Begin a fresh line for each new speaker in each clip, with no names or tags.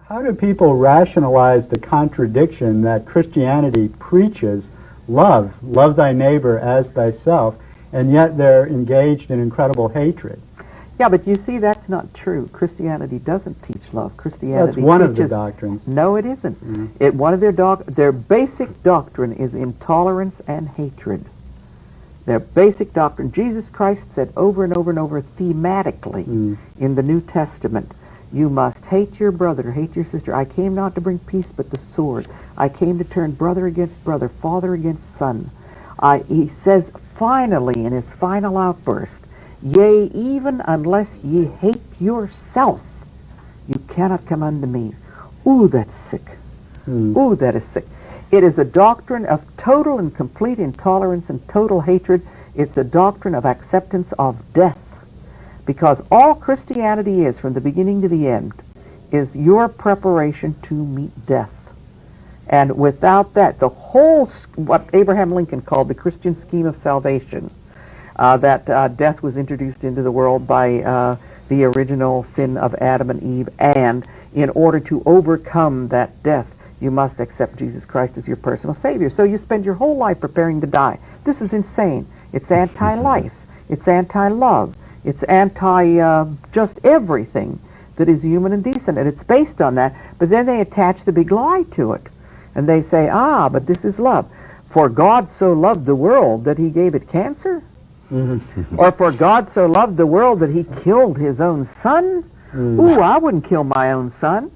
How do people rationalize the contradiction that Christianity preaches love thy neighbor as thyself, and yet they're engaged in incredible hatred?
Yeah, but you see, that's not true. Christianity doesn't teach love. Christianity
That's one
teaches,
of the doctrines.
No, it isn't. One of their basic doctrine is intolerance and hatred. Their basic doctrine. Jesus Christ said over and over and over thematically in the New Testament, you must hate your brother, hate your sister. I came not to bring peace but the sword. I came to turn brother against brother, father against son. He says finally in his final outburst, yea, even unless ye hate yourself, you cannot come unto me. Ooh, that's sick. Ooh, that is sick. It is a doctrine of total and complete intolerance and total hatred. It's a doctrine of acceptance of death. Because all Christianity is, from the beginning to the end, is your preparation to meet death. And without that, the whole, what Abraham Lincoln called the Christian scheme of salvation, that death was introduced into the world by the original sin of Adam and Eve, and in order to overcome that death, you must accept Jesus Christ as your personal Savior. So you spend your whole life preparing to die. This is insane. It's anti-life. It's anti-love. It's just everything that is human and decent, and it's based on that. But then they attach the big lie to it, and they say, but this is love. For God so loved the world that he gave it cancer? Or for God so loved the world that he killed his own son? Ooh, I wouldn't kill my own son.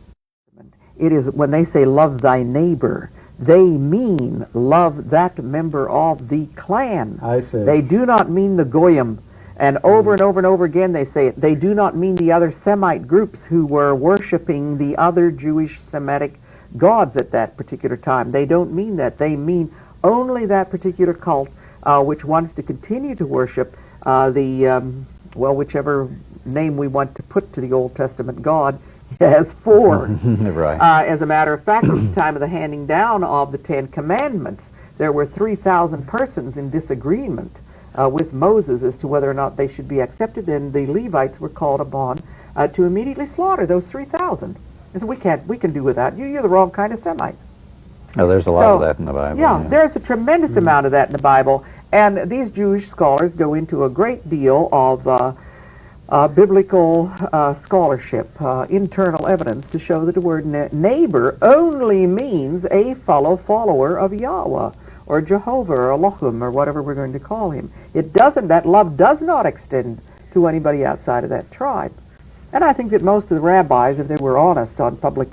It is, when they say love thy neighbor, they mean love that member of the clan.
I see.
They do not mean the Goyim. And over and over and over again they say it. They do not mean the other Semite groups who were worshiping the other Jewish Semitic gods at that particular time. They don't mean that. They mean only that particular cult which wants to continue to worship whichever name we want to put to the Old Testament God has four.
Right.
As a matter of fact, at the time of the handing down of the Ten Commandments, there were 3,000 persons in disagreement with Moses as to whether or not they should be accepted, and the Levites were called upon to immediately slaughter those 3,000. And so we can do without you. You're the wrong kind of Semite.
Oh, there's a lot of that in the Bible.
Yeah, there's a tremendous amount of that in the Bible, and these Jewish scholars go into a great deal of biblical scholarship, internal evidence to show that the word neighbor only means a follower of Yahweh, or Jehovah, or Elohim, or whatever we're going to call him. It doesn't, that love does not extend to anybody outside of that tribe. And I think that most of the rabbis, if they were honest on public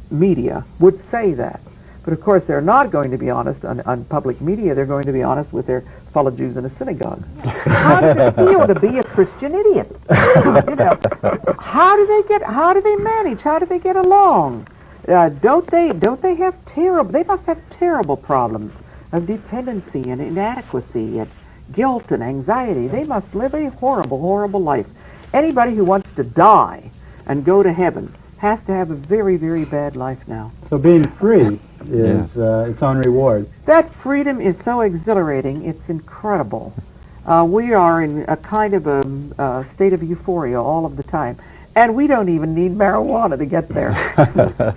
media, would say that. But of course they're not going to be honest on public media. They're going to be honest with their fellow Jews in a synagogue. How does it feel to be a Christian idiot? How do they manage? How do they get along? Don't they they must have terrible problems of dependency and inadequacy and guilt and anxiety. They must live a horrible, horrible life. Anybody who wants to die and go to heaven has to have a very, very bad life now.
So being free is its own reward.
That freedom is so exhilarating, it's incredible. We are in a kind of a state of euphoria all of the time, and we don't even need marijuana to get there.